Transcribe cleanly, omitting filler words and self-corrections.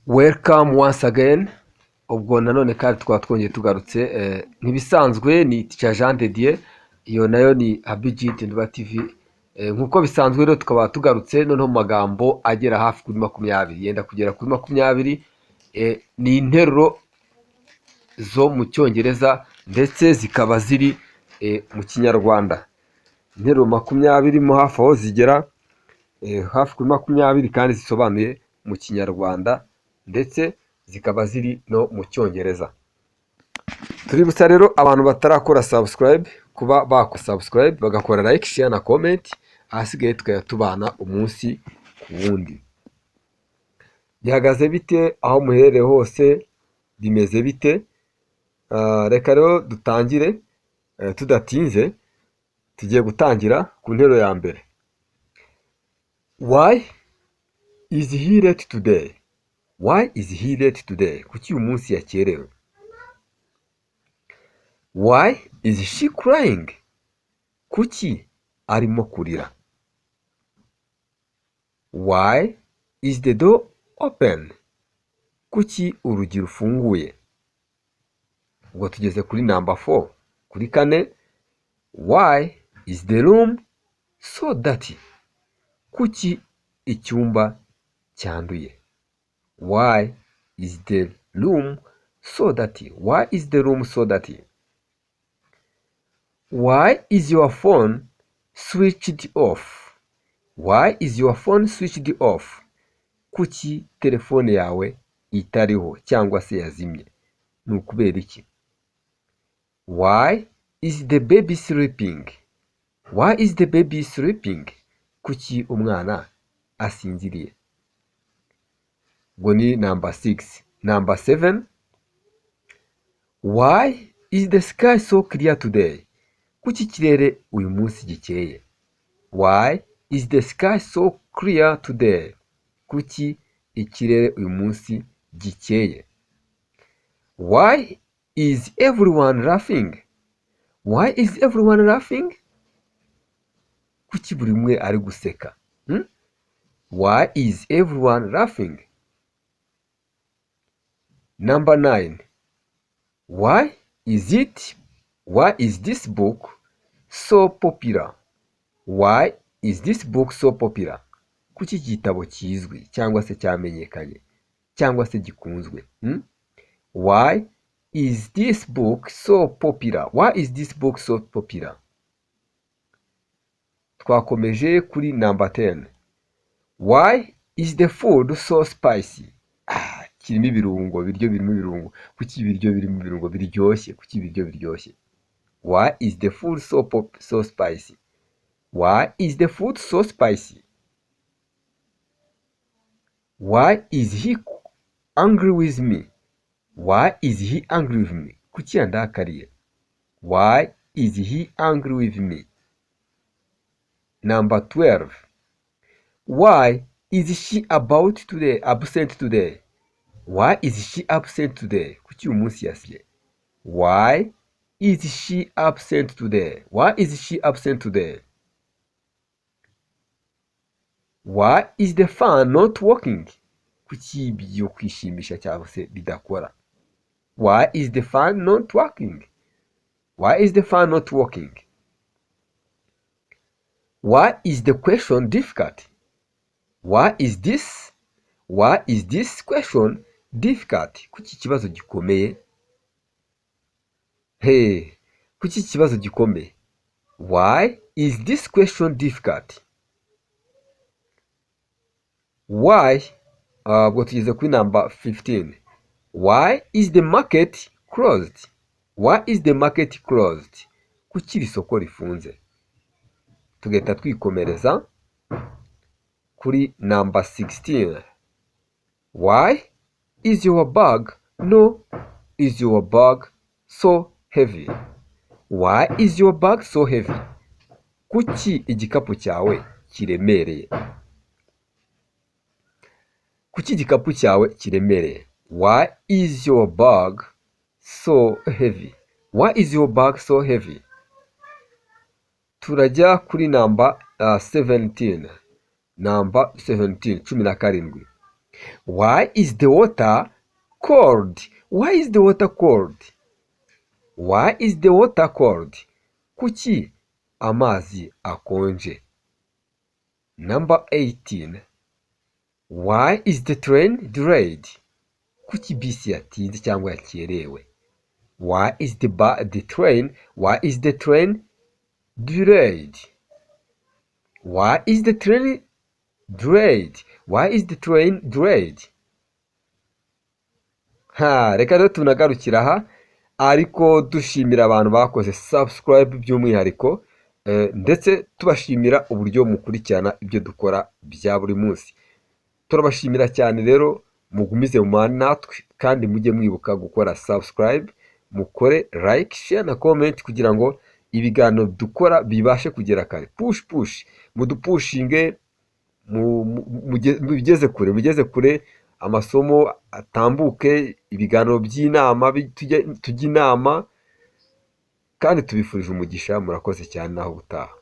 Welcome once again. Ubwo nanone kandi twaba twongeye tugarutse nk'ibisanzwe ni Teacher Jean de Dieu, iyo nayo ni Abigit Nduba TV. Nk'uko bisanzwe rero tukaba tugarutse noneho mu magambo agera hafi kuri 20 yenda kugera kuri 20. Ni interuro zo mu cyongereza ndetse zikaba ziri mu kinyarwanda. Interuro 20 mo hafi aho zigera hafi kuri 20 kandi zisobanuye mu kinyarwanda ndetse zikaba ziri no mu cyongereza. Tuributsa rero abantu batarakora subscribe kuba bako subscribe bagakora like, share na comment, ahasigaye tukayatubana umunsi ku wundi. Bihagaze bite aho muherereye hose, bimeze bite? Reka rero dutangire tudatinze. Tugiye gutangira ku ntero ya mbere. Why is he late today? Why is he late today? Kuki uyu munsi yakerewe? Why is she crying? Kuki arimo kurira? Why is the door open? Kuki urugi rufunguye? Ubwo tugeze kuri number 4. Kuri kane. Why is the room so dirty? Kuki icyumba cyanduye? Why is the room so dirty? Why is the room so dirty? Why is your phone switched off? Why is your phone switched off? Kuki telefone yawe itariho cyangwa se yazimye? Ni ukubera iki? Why is the baby sleeping? Why is the baby sleeping? Kuki umwana asinziriye? Ubwo ni number 6. Number 7. Why is the sky so clear today? Kuki ikirere uyu munsi gikeye? Why is the sky so clear today? Kuki ikirere uyu munsi gikeye? Why is everyone laughing? Why is everyone laughing? Kuki buri umwe ari guseka? Why is everyone laughing? Number 9. Why is this book so popular? Why is this book so popular? Kuki igitabo kizwi cyangwa se cyamenyekanye cyangwa se gikunzwe? Why is this book so popular? Why is this book so popular? Twakomeje kuri number 10. Why is the food so spicy? Kirimo ibirungo, biryo birimo ibirungo. Kuki ibiryo birimo ibirungo biryoshye? Kuki ibiryo biryoshye? Why is the food so spicy? Why is the food so spicy? Why is he angry with me? Why is he angry with me? Kuki yandakariye? Why is he angry with me? Number 12. Why is she absent today? Why is she absent today? Kuki uyu munsi yasiye? Why is she absent today? Why is she absent today? Why is the fan not working? Kuki byo kwishimisha cyangwa se bidakora? Why is the fan not working? Why is the fan not working? Why is the question difficult? Why is this question difficult? Kuki ikibazo gikomeye? Kuki ikibazo gikomeye? Why is this question difficult? Why? Ubwo tugeze kuri number 15. Why is the market closed? Why is the market closed? Kuki iri soko rifunze? Tugahita twikomereza kuri number 16. Why is your bag so heavy? Why is your bag so heavy? Kuki igikapu cyawe kiremereye? Kuki igikapu cyawe kiremereye? Why is your bag so heavy? Why is your bag so heavy? Turajya kuri number 17. Number 17, 17. Why is the water cold? Why is the water cold? Why is the water cold? Kuki amazi akonje? Number 18. Why is the train delayed? Kuki bisi yatinze cyangwa yakerewe? Why is the train delayed? Why is the train delayed? Why is the train delayed? Reka rero tunagarukira aha ariko dushimira abantu bakoze subscribe by'umwihariko ndetse tubashimira uburyo mukurikirana ibyo dukora bya buri munsi. Turabashimira cyane rero, mugumize mu natwe kandi mujye mwibuka gukora subscribe, mukore like, share na comment kugira ngo ibiganiro dukora bibashe kugera kare. Push mudupushinge, mugeze kure, amasomo atambuke, ibiganiro by'inama tujya inama, kandi tubifurije umugisha. Murakoze cyane, naho ubutaha.